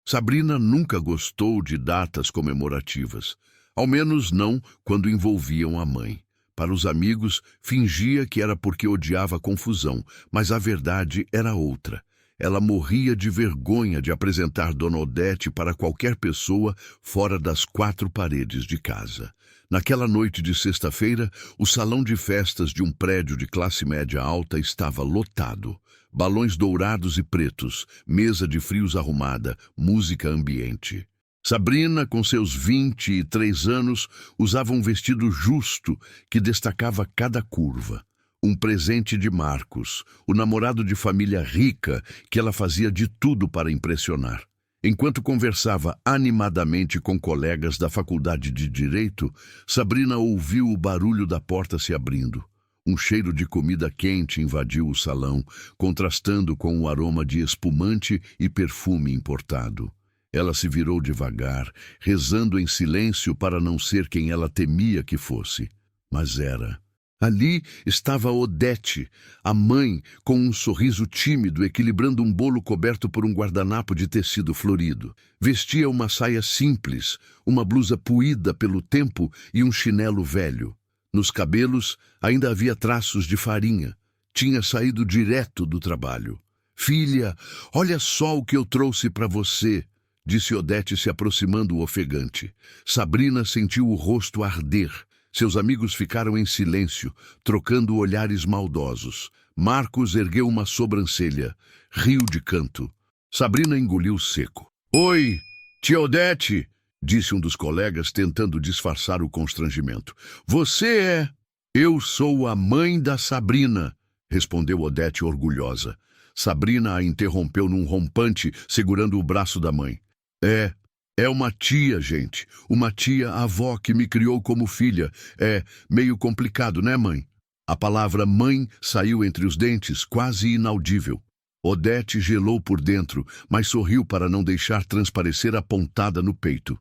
Sabrina nunca gostou de datas comemorativas, ao menos não quando envolviam a mãe. Para os amigos, fingia que era porque odiava a confusão, mas a verdade era outra. Ela morria de vergonha de apresentar Dona Odete para qualquer pessoa fora das quatro paredes de casa. Naquela noite de sexta-feira, o salão de festas de um prédio de classe média alta estava lotado. Balões dourados e pretos, mesa de frios arrumada, música ambiente. Sabrina, com seus 23 anos, usava um vestido justo que destacava cada curva. Um presente de Marcos, o namorado de família rica que ela fazia de tudo para impressionar. Enquanto conversava animadamente com colegas da faculdade de Direito, Sabrina ouviu o barulho da porta se abrindo. Um cheiro de comida quente invadiu o salão, contrastando com o aroma de espumante e perfume importado. Ela se virou devagar, rezando em silêncio para não ser quem ela temia que fosse. Mas era. Ali estava Odete, a mãe, com um sorriso tímido, equilibrando um bolo coberto por um guardanapo de tecido florido. Vestia uma saia simples, uma blusa puída pelo tempo e um chinelo velho. Nos cabelos ainda havia traços de farinha. Tinha saído direto do trabalho. "Filha, olha só o que eu trouxe para você", disse Odete se aproximando ofegante. Sabrina sentiu o rosto arder. Seus amigos ficaram em silêncio, trocando olhares maldosos. Marcos ergueu uma sobrancelha, riu de canto. Sabrina engoliu seco. "Oi, tia Odete", disse um dos colegas, tentando disfarçar o constrangimento. "Você é..." "Eu sou a mãe da Sabrina", respondeu Odete orgulhosa. Sabrina a interrompeu num rompante, segurando o braço da mãe. É uma tia, gente. Uma tia-avó que me criou como filha. É meio complicado, né, mãe?" A palavra mãe saiu entre os dentes, quase inaudível. Odete gelou por dentro, mas sorriu para não deixar transparecer a pontada no peito.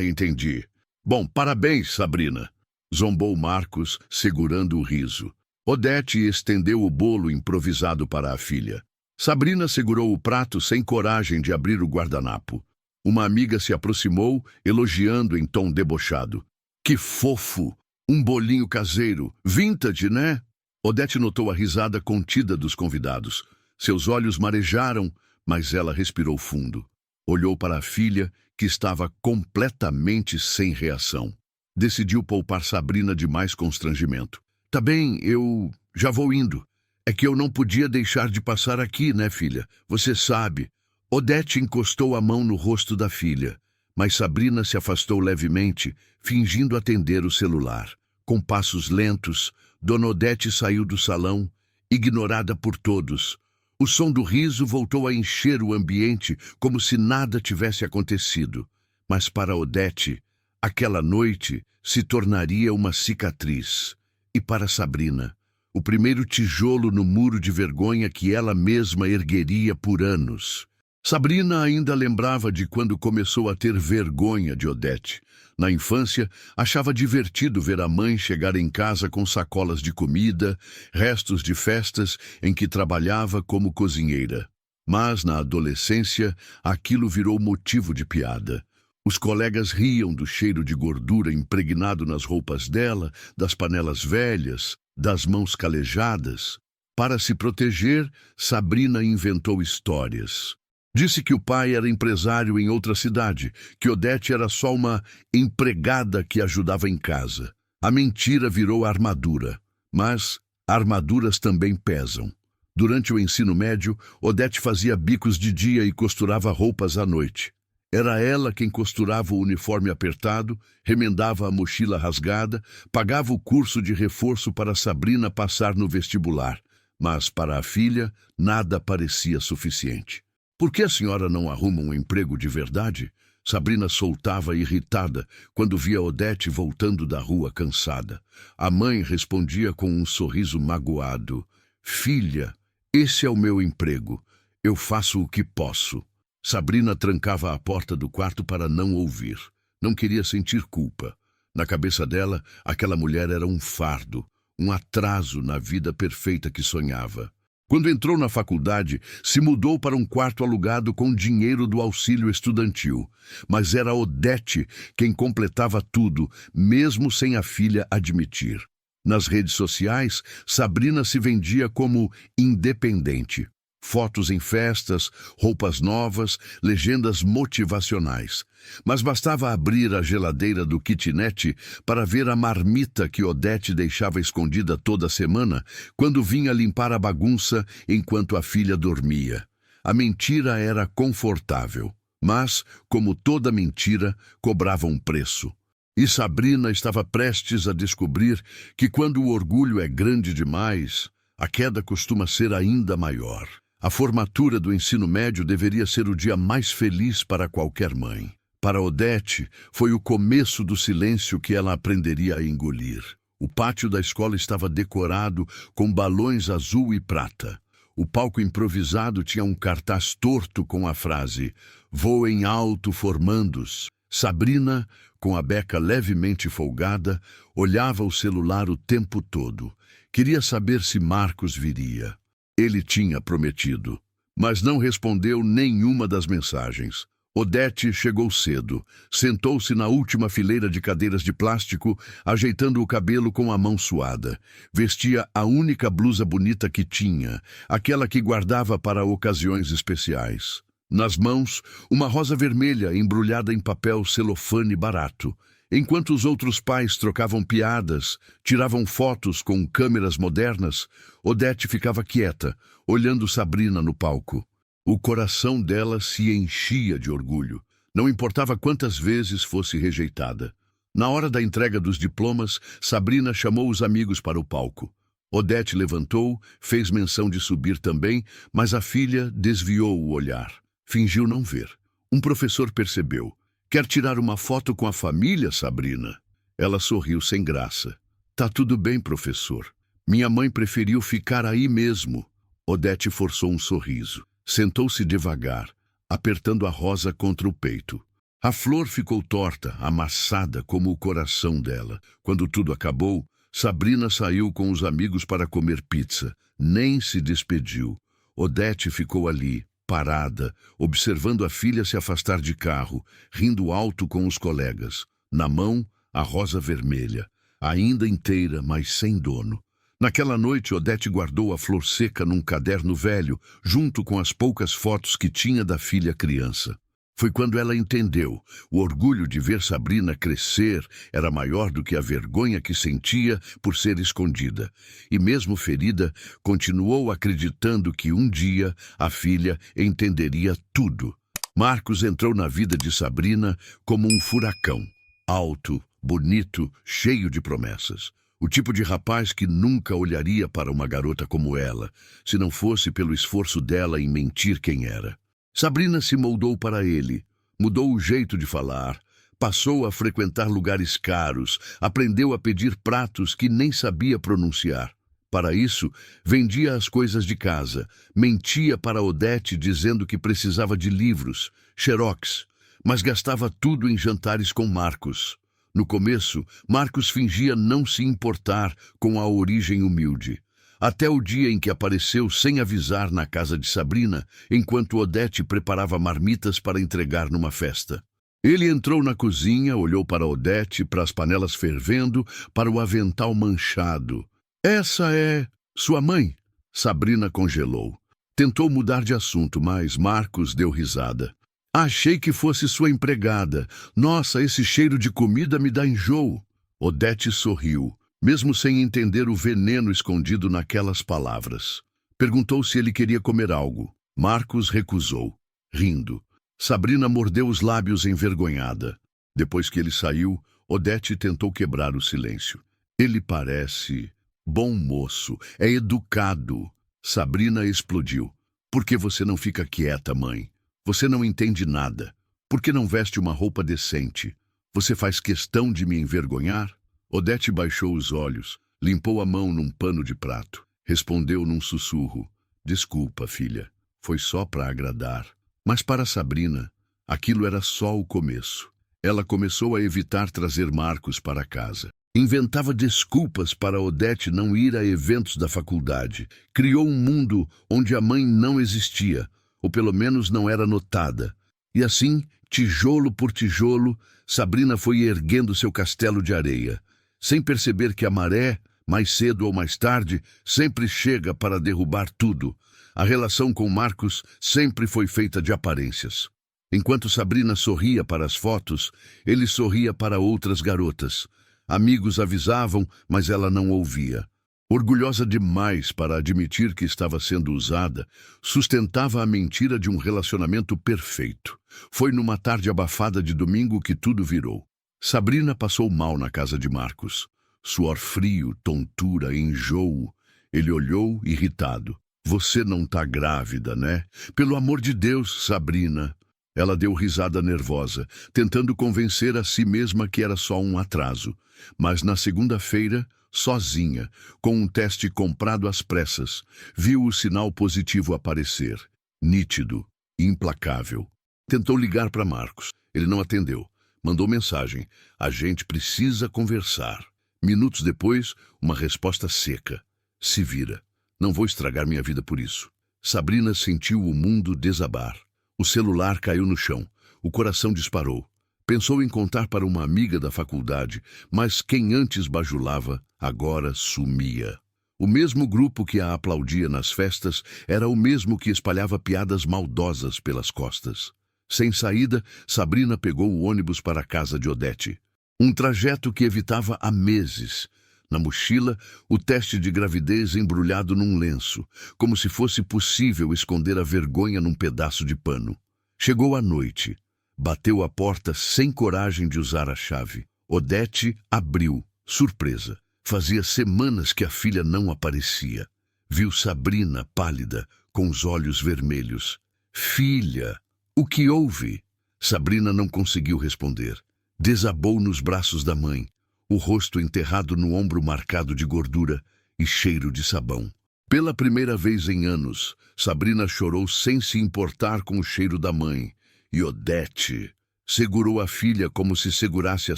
Entendi. Bom, parabéns, Sabrina", zombou Marcos, segurando o riso. Odete estendeu o bolo improvisado para a filha. Sabrina segurou o prato sem coragem de abrir o guardanapo. Uma amiga se aproximou, elogiando em tom debochado. "Que fofo! Um bolinho caseiro. Vintage, né?" Odete notou a risada contida dos convidados. Seus olhos marejaram, mas ela respirou fundo. Olhou para a filha, que estava completamente sem reação. Decidiu poupar Sabrina de mais constrangimento. "Tá bem, eu já vou indo. É que eu não podia deixar de passar aqui, né, filha? Você sabe." Odete encostou a mão no rosto da filha, mas Sabrina se afastou levemente, fingindo atender o celular. Com passos lentos, Dona Odete saiu do salão, ignorada por todos. O som do riso voltou a encher o ambiente como se nada tivesse acontecido. Mas para Odete, aquela noite se tornaria uma cicatriz. E para Sabrina, o primeiro tijolo no muro de vergonha que ela mesma ergueria por anos. Sabrina ainda lembrava de quando começou a ter vergonha de Odete. Na infância, achava divertido ver a mãe chegar em casa com sacolas de comida, restos de festas em que trabalhava como cozinheira. Mas, na adolescência, aquilo virou motivo de piada. Os colegas riam do cheiro de gordura impregnado nas roupas dela, das panelas velhas, das mãos calejadas. Para se proteger, Sabrina inventou histórias. Disse que o pai era empresário em outra cidade, que Odete era só uma empregada que ajudava em casa. A mentira virou armadura, mas armaduras também pesam. Durante o ensino médio, Odete fazia bicos de dia e costurava roupas à noite. Era ela quem costurava o uniforme apertado, remendava a mochila rasgada, pagava o curso de reforço para Sabrina passar no vestibular. Mas para a filha, nada parecia suficiente. "Por que a senhora não arruma um emprego de verdade?" Sabrina soltava irritada quando via Odete voltando da rua cansada. A mãe respondia com um sorriso magoado. "Filha, esse é o meu emprego. Eu faço o que posso." Sabrina trancava a porta do quarto para não ouvir. Não queria sentir culpa. Na cabeça dela, aquela mulher era um fardo, um atraso na vida perfeita que sonhava. Quando entrou na faculdade, se mudou para um quarto alugado com dinheiro do auxílio estudantil. Mas era Odete quem completava tudo, mesmo sem a filha admitir. Nas redes sociais, Sabrina se vendia como independente. Fotos em festas, roupas novas, legendas motivacionais. Mas bastava abrir a geladeira do kitnet para ver a marmita que Odete deixava escondida toda semana quando vinha limpar a bagunça enquanto a filha dormia. A mentira era confortável, mas, como toda mentira, cobrava um preço. E Sabrina estava prestes a descobrir que quando o orgulho é grande demais, a queda costuma ser ainda maior. A formatura do ensino médio deveria ser o dia mais feliz para qualquer mãe. Para Odete, foi o começo do silêncio que ela aprenderia a engolir. O pátio da escola estava decorado com balões azul e prata. O palco improvisado tinha um cartaz torto com a frase "Voem alto, formandos". Sabrina, com a beca levemente folgada, olhava o celular o tempo todo. Queria saber se Marcos viria. Ele tinha prometido, mas não respondeu nenhuma das mensagens. Odete chegou cedo, sentou-se na última fileira de cadeiras de plástico, ajeitando o cabelo com a mão suada. Vestia a única blusa bonita que tinha, aquela que guardava para ocasiões especiais. Nas mãos, uma rosa vermelha embrulhada em papel celofane barato. Enquanto os outros pais trocavam piadas, tiravam fotos com câmeras modernas, Odete ficava quieta, olhando Sabrina no palco. O coração dela se enchia de orgulho. Não importava quantas vezes fosse rejeitada. Na hora da entrega dos diplomas, Sabrina chamou os amigos para o palco. Odete levantou, fez menção de subir também, mas a filha desviou o olhar. Fingiu não ver. Um professor percebeu. "Quer tirar uma foto com a família, Sabrina?" Ela sorriu sem graça. "Tá tudo bem, professor. Minha mãe preferiu ficar aí mesmo." Odete forçou um sorriso. Sentou-se devagar, apertando a rosa contra o peito. A flor ficou torta, amassada como o coração dela. Quando tudo acabou, Sabrina saiu com os amigos para comer pizza. Nem se despediu. Odete ficou ali, parada, observando a filha se afastar de carro, rindo alto com os colegas. Na mão, a rosa vermelha, ainda inteira, mas sem dono. Naquela noite, Odete guardou a flor seca num caderno velho, junto com as poucas fotos que tinha da filha criança. Foi quando ela entendeu. O orgulho de ver Sabrina crescer era maior do que a vergonha que sentia por ser escondida. E mesmo ferida, continuou acreditando que um dia a filha entenderia tudo. Marcos entrou na vida de Sabrina como um furacão. Alto, bonito, cheio de promessas. O tipo de rapaz que nunca olharia para uma garota como ela, se não fosse pelo esforço dela em mentir quem era. Sabrina se moldou para ele, mudou o jeito de falar, passou a frequentar lugares caros, aprendeu a pedir pratos que nem sabia pronunciar. Para isso, vendia as coisas de casa, mentia para Odete dizendo que precisava de livros, xerox, mas gastava tudo em jantares com Marcos. No começo, Marcos fingia não se importar com a origem humilde. Até o dia em que apareceu sem avisar na casa de Sabrina, enquanto Odete preparava marmitas para entregar numa festa. Ele entrou na cozinha, olhou para Odete, para as panelas fervendo, para o avental manchado. "Essa é sua mãe?" Sabrina congelou. Tentou mudar de assunto, mas Marcos deu risada. "Achei que fosse sua empregada. Nossa, esse cheiro de comida me dá enjoo." Odete sorriu, mesmo sem entender o veneno escondido naquelas palavras. Perguntou se ele queria comer algo. Marcos recusou, rindo. Sabrina mordeu os lábios envergonhada. Depois que ele saiu, Odete tentou quebrar o silêncio. "Ele parece bom moço, é educado." Sabrina explodiu. "Por que você não fica quieta, mãe? Você não entende nada. Por que não veste uma roupa decente? Você faz questão de me envergonhar?" Odete baixou os olhos, limpou a mão num pano de prato. Respondeu num sussurro. "Desculpa, filha. Foi só para agradar." Mas para Sabrina, aquilo era só o começo. Ela começou a evitar trazer Marcos para casa. Inventava desculpas para Odete não ir a eventos da faculdade. Criou um mundo onde a mãe não existia, ou pelo menos não era notada. E assim, tijolo por tijolo, Sabrina foi erguendo seu castelo de areia, sem perceber que a maré, mais cedo ou mais tarde, sempre chega para derrubar tudo. A relação com Marcos sempre foi feita de aparências. Enquanto Sabrina sorria para as fotos, ele sorria para outras garotas. Amigos avisavam, mas ela não ouvia. Orgulhosa demais para admitir que estava sendo usada, sustentava a mentira de um relacionamento perfeito. Foi numa tarde abafada de domingo que tudo virou. Sabrina passou mal na casa de Marcos. Suor frio, tontura, enjoo. Ele olhou, irritado. Você não tá grávida, né? Pelo amor de Deus, Sabrina. Ela deu risada nervosa, tentando convencer a si mesma que era só um atraso. Mas na segunda-feira, sozinha, com um teste comprado às pressas, viu o sinal positivo aparecer. Nítido, implacável. Tentou ligar para Marcos. Ele não atendeu. Mandou mensagem. A gente precisa conversar. Minutos depois, uma resposta seca. Se vira. Não vou estragar minha vida por isso. Sabrina sentiu o mundo desabar. O celular caiu no chão. O coração disparou. Pensou em contar para uma amiga da faculdade, mas quem antes bajulava, agora sumia. O mesmo grupo que a aplaudia nas festas era o mesmo que espalhava piadas maldosas pelas costas. Sem saída, Sabrina pegou o ônibus para a casa de Odete. Um trajeto que evitava há meses. Na mochila, o teste de gravidez embrulhado num lenço, como se fosse possível esconder a vergonha num pedaço de pano. Chegou a noite. Bateu a porta sem coragem de usar a chave. Odete abriu, surpresa. Fazia semanas que a filha não aparecia. Viu Sabrina pálida, com os olhos vermelhos. Filha, o que houve? Sabrina não conseguiu responder. Desabou nos braços da mãe, o rosto enterrado no ombro marcado de gordura e cheiro de sabão. Pela primeira vez em anos, Sabrina chorou sem se importar com o cheiro da mãe. E Odete segurou a filha como se segurasse a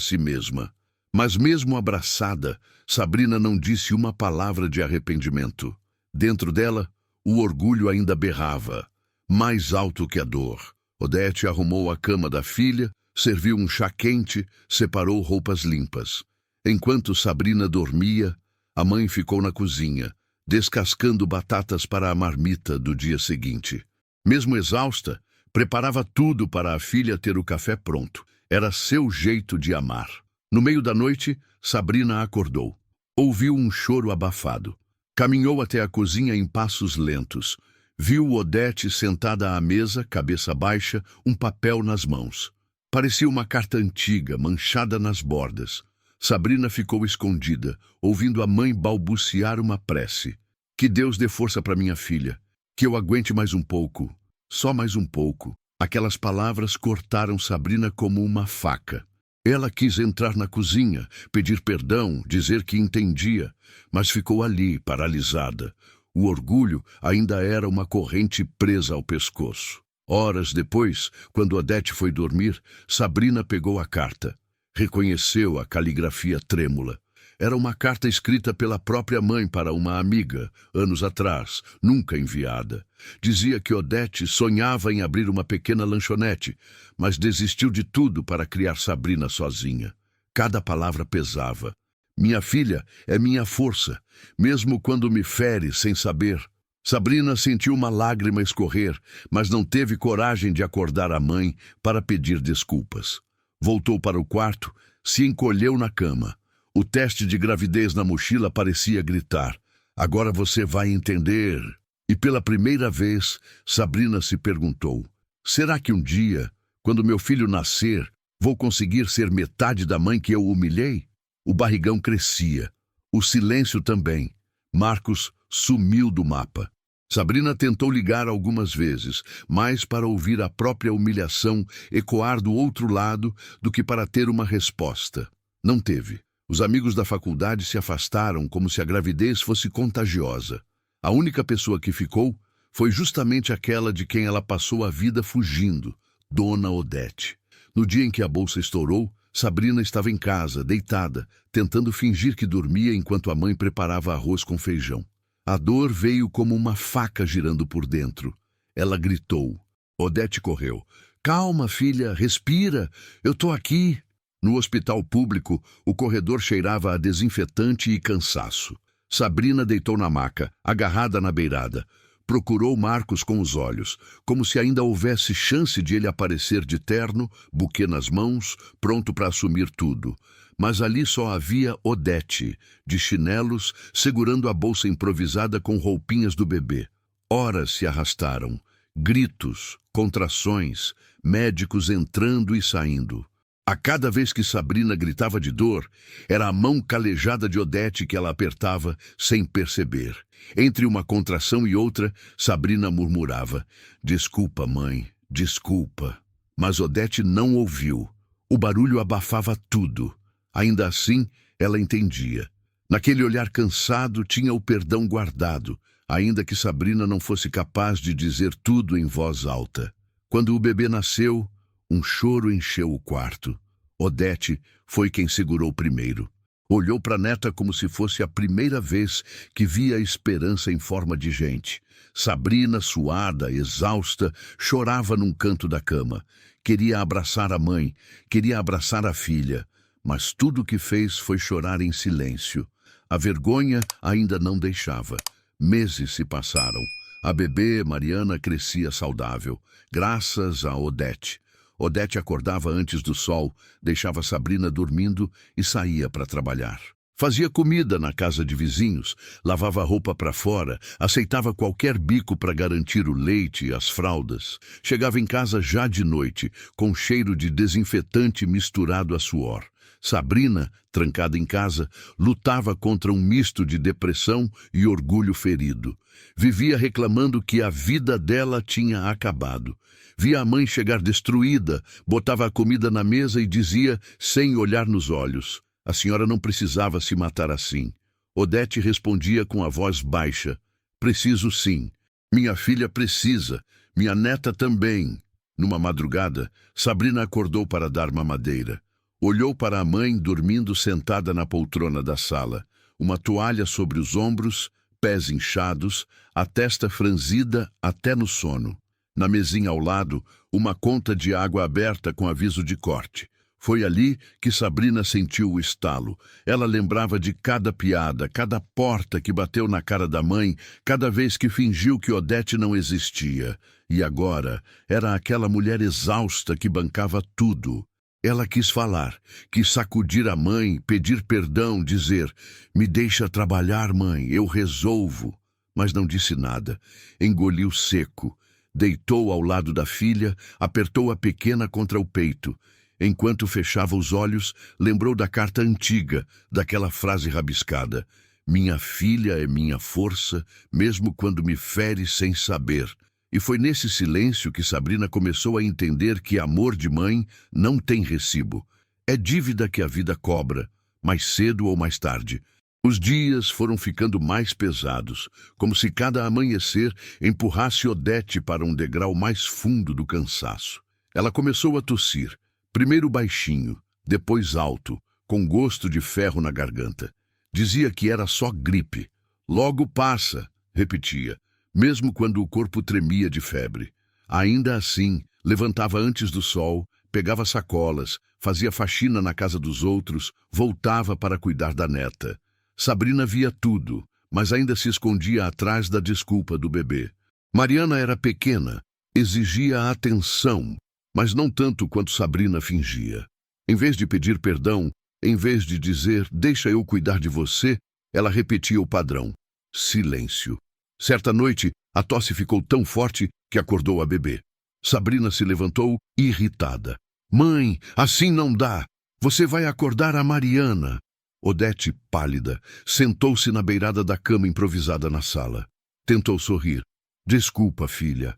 si mesma. Mas mesmo abraçada, Sabrina não disse uma palavra de arrependimento. Dentro dela, o orgulho ainda berrava, mais alto que a dor. Odete arrumou a cama da filha, serviu um chá quente, separou roupas limpas. Enquanto Sabrina dormia, a mãe ficou na cozinha, descascando batatas para a marmita do dia seguinte. Mesmo exausta, preparava tudo para a filha ter o café pronto. Era seu jeito de amar. No meio da noite, Sabrina acordou. Ouviu um choro abafado. Caminhou até a cozinha em passos lentos. Viu Odete sentada à mesa, cabeça baixa, um papel nas mãos. Parecia uma carta antiga, manchada nas bordas. Sabrina ficou escondida, ouvindo a mãe balbuciar uma prece. Que Deus dê força para minha filha. Que eu aguente mais um pouco. Só mais um pouco. Aquelas palavras cortaram Sabrina como uma faca. Ela quis entrar na cozinha, pedir perdão, dizer que entendia, mas ficou ali, paralisada. O orgulho ainda era uma corrente presa ao pescoço. Horas depois, quando Odete foi dormir, Sabrina pegou a carta. Reconheceu a caligrafia trêmula. Era uma carta escrita pela própria mãe para uma amiga, anos atrás, nunca enviada. Dizia que Odete sonhava em abrir uma pequena lanchonete, mas desistiu de tudo para criar Sabrina sozinha. Cada palavra pesava. Minha filha é minha força, mesmo quando me fere sem saber. Sabrina sentiu uma lágrima escorrer, mas não teve coragem de acordar a mãe para pedir desculpas. Voltou para o quarto, se encolheu na cama. O teste de gravidez na mochila parecia gritar. Agora você vai entender. E pela primeira vez, Sabrina se perguntou. Será que um dia, quando meu filho nascer, vou conseguir ser metade da mãe que eu humilhei? O barrigão crescia. O silêncio também. Marcos sumiu do mapa. Sabrina tentou ligar algumas vezes, mais para ouvir a própria humilhação ecoar do outro lado do que para ter uma resposta. Não teve. Os amigos da faculdade se afastaram como se a gravidez fosse contagiosa. A única pessoa que ficou foi justamente aquela de quem ela passou a vida fugindo, Dona Odete. No dia em que a bolsa estourou, Sabrina estava em casa, deitada, tentando fingir que dormia enquanto a mãe preparava arroz com feijão. A dor veio como uma faca girando por dentro. Ela gritou. Odete correu. Calma, filha, respira, eu tô aqui. No hospital público, o corredor cheirava a desinfetante e cansaço. Sabrina deitou na maca, agarrada na beirada. Procurou Marcos com os olhos, como se ainda houvesse chance de ele aparecer de terno, buquê nas mãos, pronto para assumir tudo. Mas ali só havia Odete, de chinelos, segurando a bolsa improvisada com roupinhas do bebê. Horas se arrastaram. Gritos, contrações, médicos entrando e saindo. A cada vez que Sabrina gritava de dor, era a mão calejada de Odete que ela apertava sem perceber. Entre uma contração e outra, Sabrina murmurava: Desculpa, mãe, desculpa. Mas Odete não ouviu. O barulho abafava tudo. Ainda assim, ela entendia. Naquele olhar cansado tinha o perdão guardado, ainda que Sabrina não fosse capaz de dizer tudo em voz alta. Quando o bebê nasceu, um choro encheu o quarto. Odete foi quem segurou primeiro. Olhou para a neta como se fosse a primeira vez que via a esperança em forma de gente. Sabrina, suada, exausta, chorava num canto da cama. Queria abraçar a mãe, queria abraçar a filha, mas tudo o que fez foi chorar em silêncio. A vergonha ainda não deixava. Meses se passaram. A bebê, Mariana, crescia saudável, graças a Odete. Odete acordava antes do sol, deixava Sabrina dormindo e saía para trabalhar. Fazia comida na casa de vizinhos, lavava roupa para fora, aceitava qualquer bico para garantir o leite e as fraldas. Chegava em casa já de noite, com cheiro de desinfetante misturado a suor. Sabrina, trancada em casa, lutava contra um misto de depressão e orgulho ferido. Vivia reclamando que a vida dela tinha acabado. Via a mãe chegar destruída, botava a comida na mesa e dizia, sem olhar nos olhos: a senhora não precisava se matar assim. Odete respondia com a voz baixa: preciso sim. Minha filha precisa. Minha neta também. Numa madrugada, Sabrina acordou para dar mamadeira. Olhou para a mãe dormindo sentada na poltrona da sala, uma toalha sobre os ombros, pés inchados, a testa franzida até no sono. Na mesinha ao lado, uma conta de água aberta com aviso de corte. Foi ali que Sabrina sentiu o estalo. Ela lembrava de cada piada, cada porta que bateu na cara da mãe, cada vez que fingiu que Odete não existia. E agora era aquela mulher exausta que bancava tudo. Ela quis falar, quis sacudir a mãe, pedir perdão, dizer: me deixa trabalhar, mãe, eu resolvo. Mas não disse nada. Engoliu seco. Deitou ao lado da filha, apertou a pequena contra o peito. Enquanto fechava os olhos, lembrou da carta antiga, daquela frase rabiscada: minha filha é minha força, mesmo quando me fere sem saber. E foi nesse silêncio que Sabrina começou a entender que amor de mãe não tem recibo. É dívida que a vida cobra, mais cedo ou mais tarde. Os dias foram ficando mais pesados, como se cada amanhecer empurrasse Odete para um degrau mais fundo do cansaço. Ela começou a tossir, primeiro baixinho, depois alto, com gosto de ferro na garganta. Dizia que era só gripe. Logo passa, repetia, mesmo quando o corpo tremia de febre. Ainda assim, levantava antes do sol, pegava sacolas, fazia faxina na casa dos outros, voltava para cuidar da neta. Sabrina via tudo, mas ainda se escondia atrás da desculpa do bebê. Mariana era pequena, exigia atenção, mas não tanto quanto Sabrina fingia. Em vez de pedir perdão, em vez de dizer, deixa eu cuidar de você, ela repetia o padrão: silêncio. Certa noite, a tosse ficou tão forte que acordou a bebê. Sabrina se levantou, irritada. Mãe, assim não dá. Você vai acordar a Mariana. Odete, pálida, sentou-se na beirada da cama improvisada na sala. Tentou sorrir. Desculpa, filha.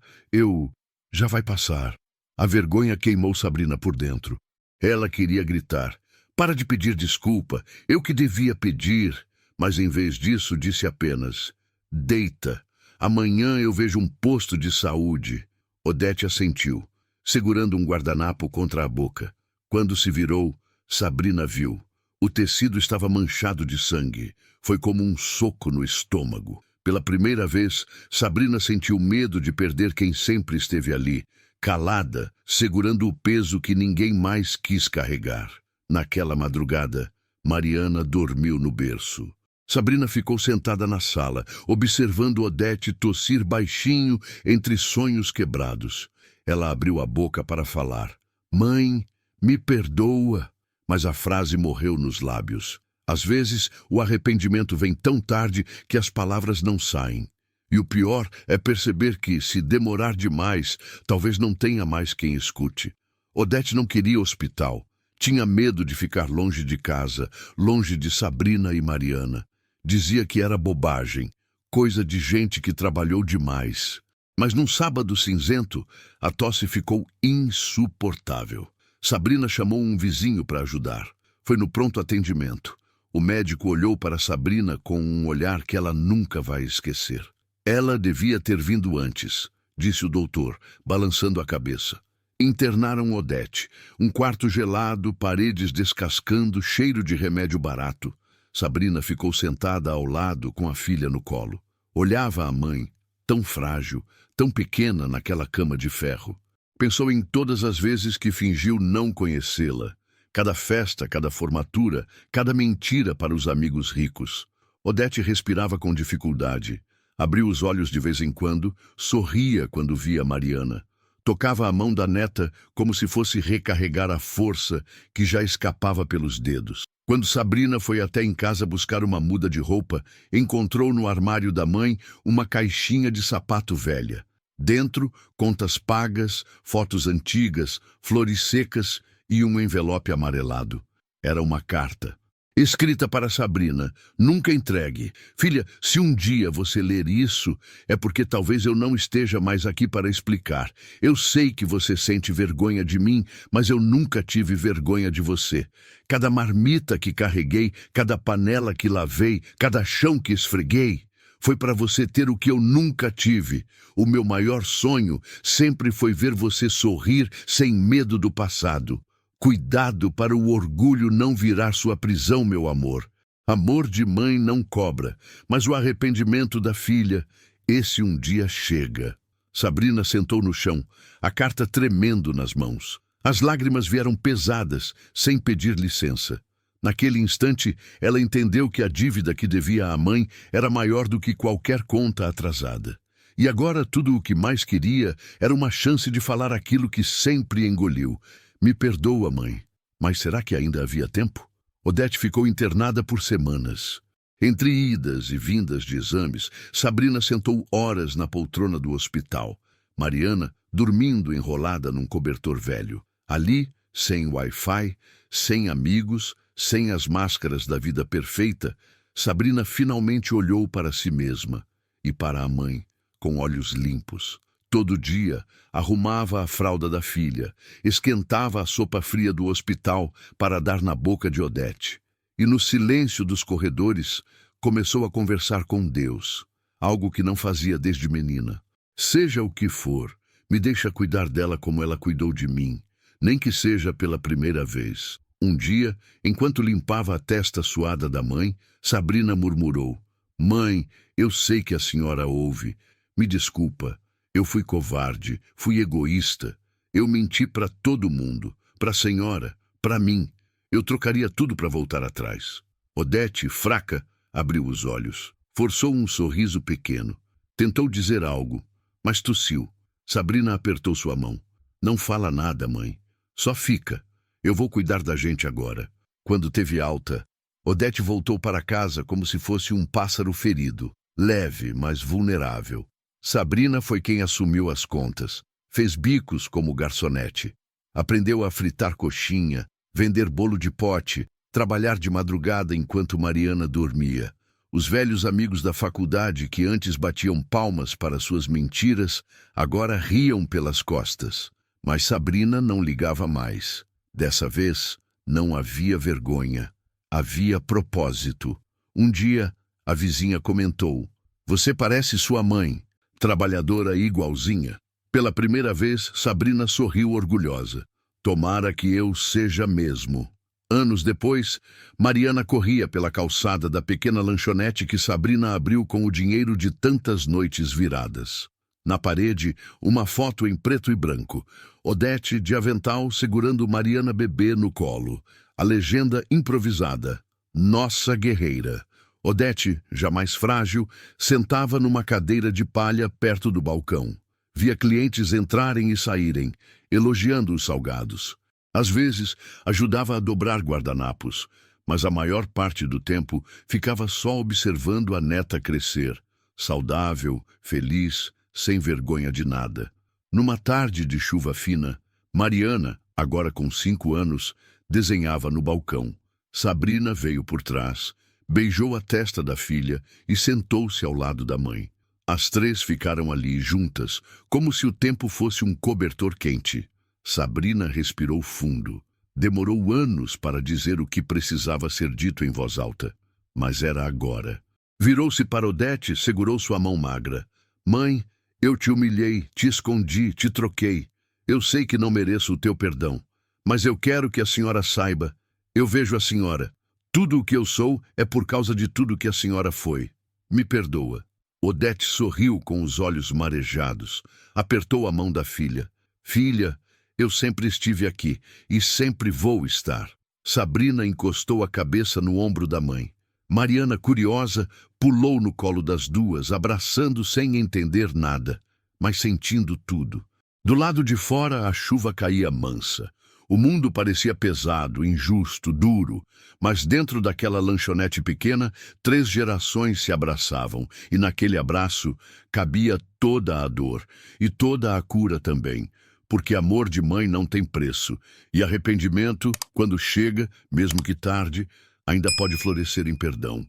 Já vai passar. A vergonha queimou Sabrina por dentro. Ela queria gritar: para de pedir desculpa, eu que devia pedir. Mas em vez disso disse apenas: deita. Amanhã eu vejo um posto de saúde. Odete assentiu, segurando um guardanapo contra a boca. Quando se virou, Sabrina viu. O tecido estava manchado de sangue. Foi como um soco no estômago. Pela primeira vez, Sabrina sentiu medo de perder quem sempre esteve ali, calada, segurando o peso que ninguém mais quis carregar. Naquela madrugada, Mariana dormiu no berço. Sabrina ficou sentada na sala, observando Odete tossir baixinho entre sonhos quebrados. Ela abriu a boca para falar. Mãe, me perdoa. Mas a frase morreu nos lábios. Às vezes, o arrependimento vem tão tarde que as palavras não saem. E o pior é perceber que, se demorar demais, talvez não tenha mais quem escute. Odete não queria hospital. Tinha medo de ficar longe de casa, longe de Sabrina e Mariana. Dizia que era bobagem, coisa de gente que trabalhou demais. Mas num sábado cinzento, a tosse ficou insuportável. Sabrina chamou um vizinho para ajudar. Foi no pronto atendimento. O médico olhou para Sabrina com um olhar que ela nunca vai esquecer. Ela devia ter vindo antes, disse o doutor, balançando a cabeça. Internaram Odete. Um quarto gelado, paredes descascando, cheiro de remédio barato. Sabrina ficou sentada ao lado com a filha no colo. Olhava a mãe, tão frágil, tão pequena naquela cama de ferro. Pensou em todas as vezes que fingiu não conhecê-la. Cada festa, cada formatura, cada mentira para os amigos ricos. Odete respirava com dificuldade. Abriu os olhos de vez em quando, sorria quando via Mariana. Tocava a mão da neta como se fosse recarregar a força que já escapava pelos dedos. Quando Sabrina foi até em casa buscar uma muda de roupa, encontrou no armário da mãe uma caixinha de sapato velha. Dentro, contas pagas, fotos antigas, flores secas e um envelope amarelado. Era uma carta. Escrita para Sabrina, nunca entregue. Filha, se um dia você ler isso, é porque talvez eu não esteja mais aqui para explicar. Eu sei que você sente vergonha de mim, mas eu nunca tive vergonha de você. Cada marmita que carreguei, cada panela que lavei, cada chão que esfreguei, foi para você ter o que eu nunca tive. O meu maior sonho sempre foi ver você sorrir sem medo do passado. Cuidado para o orgulho não virar sua prisão, meu amor. Amor de mãe não cobra, mas o arrependimento da filha, esse um dia chega. Sabrina sentou no chão, a carta tremendo nas mãos. As lágrimas vieram pesadas, sem pedir licença. Naquele instante, ela entendeu que a dívida que devia à mãe era maior do que qualquer conta atrasada. E agora tudo o que mais queria era uma chance de falar aquilo que sempre engoliu. Me perdoa, mãe, mas será que ainda havia tempo? Odete ficou internada por semanas. Entre idas e vindas de exames, Sabrina sentou horas na poltrona do hospital. Mariana, dormindo enrolada num cobertor velho. Ali, sem Wi-Fi, sem amigos, sem as máscaras da vida perfeita, Sabrina finalmente olhou para si mesma e para a mãe, com olhos limpos. Todo dia, arrumava a fralda da filha, esquentava a sopa fria do hospital para dar na boca de Odete. E no silêncio dos corredores, começou a conversar com Deus, algo que não fazia desde menina. Seja o que for, me deixa cuidar dela como ela cuidou de mim, nem que seja pela primeira vez. Um dia, enquanto limpava a testa suada da mãe, Sabrina murmurou: Mãe, eu sei que a senhora ouve. Me desculpa, eu fui covarde, fui egoísta. Eu menti para todo mundo, para a senhora, para mim. Eu trocaria tudo para voltar atrás. Odete, fraca, abriu os olhos. Forçou um sorriso pequeno. Tentou dizer algo, mas tossiu. Sabrina apertou sua mão. Não fala nada, mãe. Só fica. Eu vou cuidar da gente agora. Quando teve alta, Odete voltou para casa como se fosse um pássaro ferido, leve, mas vulnerável. Sabrina foi quem assumiu as contas. Fez bicos como garçonete. Aprendeu a fritar coxinha, vender bolo de pote, trabalhar de madrugada enquanto Mariana dormia. Os velhos amigos da faculdade que antes batiam palmas para suas mentiras, agora riam pelas costas. Mas Sabrina não ligava mais. Dessa vez, não havia vergonha. Havia propósito. Um dia, a vizinha comentou: Você parece sua mãe, trabalhadora igualzinha. Pela primeira vez, Sabrina sorriu orgulhosa. Tomara que eu seja mesmo. Anos depois, Mariana corria pela calçada da pequena lanchonete que Sabrina abriu com o dinheiro de tantas noites viradas. Na parede, uma foto em preto e branco. Odete, de avental, segurando Mariana bebê no colo. A legenda improvisada: Nossa Guerreira. Odete, já mais frágil, sentava numa cadeira de palha perto do balcão. Via clientes entrarem e saírem, elogiando os salgados. Às vezes, ajudava a dobrar guardanapos, mas a maior parte do tempo ficava só observando a neta crescer, saudável, feliz, sem vergonha de nada. Numa tarde de chuva fina, Mariana, agora com 5 anos, desenhava no balcão. Sabrina veio por trás, beijou a testa da filha e sentou-se ao lado da mãe. As três ficaram ali juntas, como se o tempo fosse um cobertor quente. Sabrina respirou fundo. Demorou anos para dizer o que precisava ser dito em voz alta, mas era agora. Virou-se para Odete, segurou sua mão magra. Mãe, eu te humilhei, te escondi, te troquei. Eu sei que não mereço o teu perdão, mas eu quero que a senhora saiba. Eu vejo a senhora. Tudo o que eu sou é por causa de tudo que a senhora foi. Me perdoa. Odete sorriu com os olhos marejados. Apertou a mão da filha. Filha, eu sempre estive aqui e sempre vou estar. Sabrina encostou a cabeça no ombro da mãe. Mariana, curiosa, pulou no colo das duas, abraçando sem entender nada, mas sentindo tudo. Do lado de fora, a chuva caía mansa. O mundo parecia pesado, injusto, duro, mas dentro daquela lanchonete pequena, 3 gerações se abraçavam, e naquele abraço cabia toda a dor e toda a cura também. Porque amor de mãe não tem preço, e arrependimento, quando chega, mesmo que tarde, ainda pode florescer em perdão.